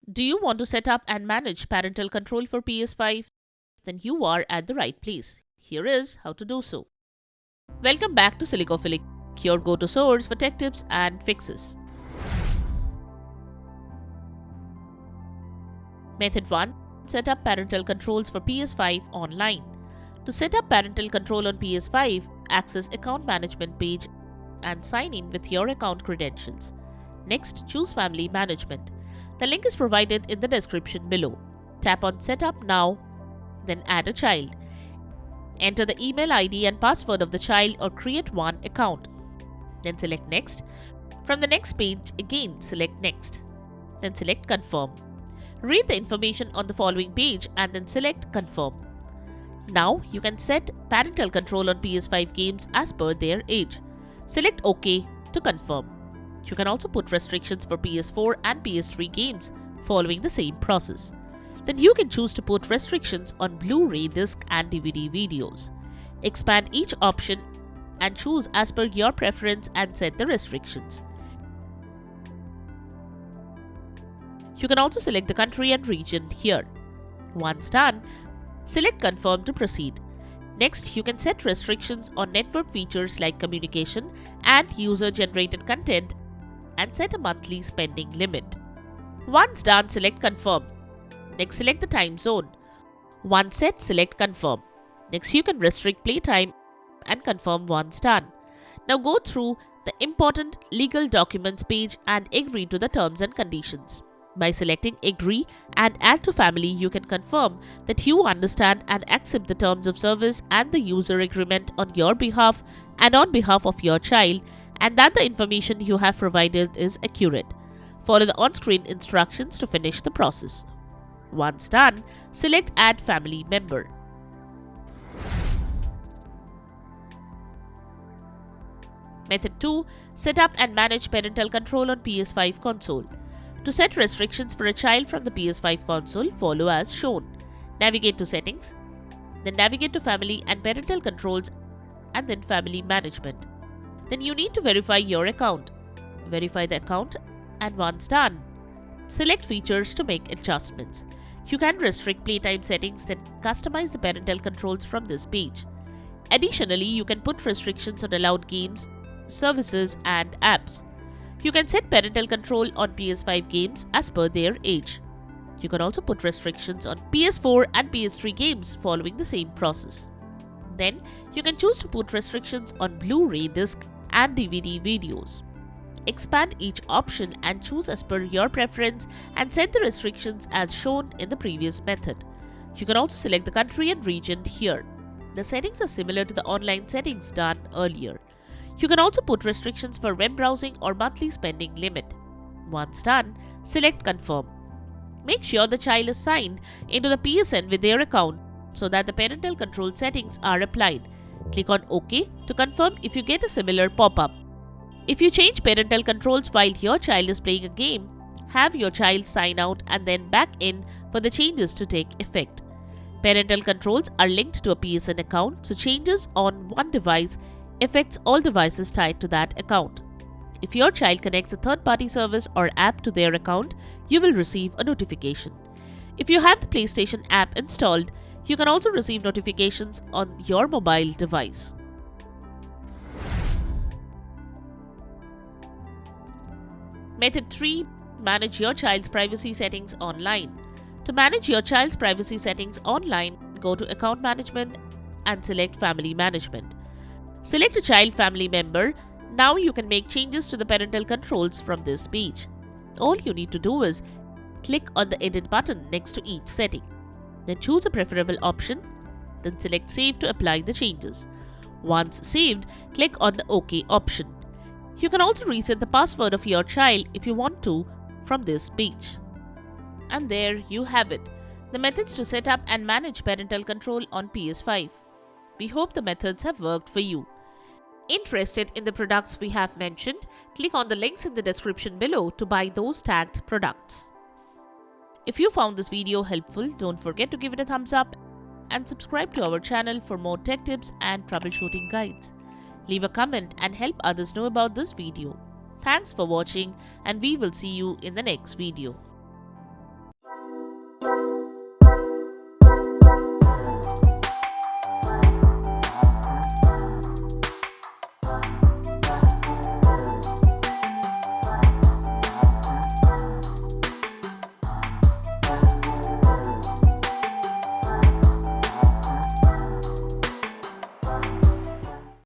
Do you want to set up and manage parental control for PS5? Then you are at the right place. Here is how to do so. Welcome back to Silicophilic, your go-to source for tech tips and fixes. Method 1. Set up parental controls for PS5 online. To set up parental control on PS5, access account management page and sign in with your account credentials. Next, choose Family Management. The link is provided in the description below. Tap on Setup Now, then add a child. Enter the email ID and password of the child or create one account. Then select Next. From the next page, again select Next. Then select Confirm. Read the information on the following page and then select Confirm. Now you can set parental control on PS5 games as per their age. Select OK to confirm. You can also put restrictions for PS4 and PS3 games following the same process. Then you can choose to put restrictions on Blu-ray disc and DVD videos. Expand each option and choose as per your preference and set the restrictions. You can also select the country and region here. Once done, select Confirm to proceed. Next, you can set restrictions on network features like communication and user-generated content and set a monthly spending limit. Once done, select Confirm. Next, select the time zone. Once set, select Confirm. Next, you can restrict playtime and confirm once done. Now go through the important legal documents page and agree to the terms and conditions. By selecting Agree and Add to Family, you can confirm that you understand and accept the terms of service and the user agreement on your behalf and on behalf of your child, and that the information you have provided is accurate. Follow the on-screen instructions to finish the process. Once done, select Add Family Member. Method 2. Set up and manage parental control on PS5 console. To set restrictions for a child from the PS5 console, follow as shown. Navigate to Settings, then navigate to Family and Parental Controls and then Family Management. Then you need to verify your account. Verify the account and once done, select Features to make adjustments. You can restrict playtime settings, then customize the parental controls from this page. Additionally, you can put restrictions on allowed games, services and apps. You can set parental control on PS5 games as per their age. You can also put restrictions on PS4 and PS3 games following the same process. Then, you can choose to put restrictions on Blu-ray disc and DVD videos. Expand each option and choose as per your preference and set the restrictions as shown in the previous method. You can also select the country and region here. The settings are similar to the online settings done earlier. You can also put restrictions for web browsing or monthly spending limit. Once done, select Confirm. Make sure the child is signed into the PSN with their account so that the parental control settings are applied. Click on OK to confirm if you get a similar pop-up. If you change parental controls while your child is playing a game, have your child sign out and then back in for the changes to take effect. Parental controls are linked to a PSN account, so changes on one device affects all devices tied to that account. If your child connects a third-party service or app to their account, you will receive a notification. If you have the PlayStation app installed, you can also receive notifications on your mobile device. Method 3. Manage your child's privacy settings online. To manage your child's privacy settings online, go to Account Management and select Family Management. Select a child family member. Now you can make changes to the parental controls from this page. All you need to do is click on the Edit button next to each setting. Then choose a preferable option. Then select Save to apply the changes. Once saved, click on the OK option. You can also reset the password of your child if you want to from this page. And there you have it, the methods to set up and manage parental control on PS5. We hope the methods have worked for you. Interested in the products we have mentioned, click on the links in the description below to buy those tagged products. If you found this video helpful, don't forget to give it a thumbs up and subscribe to our channel for more tech tips and troubleshooting guides. Leave a comment and help others know about this video. Thanks for watching, and we will see you in the next video.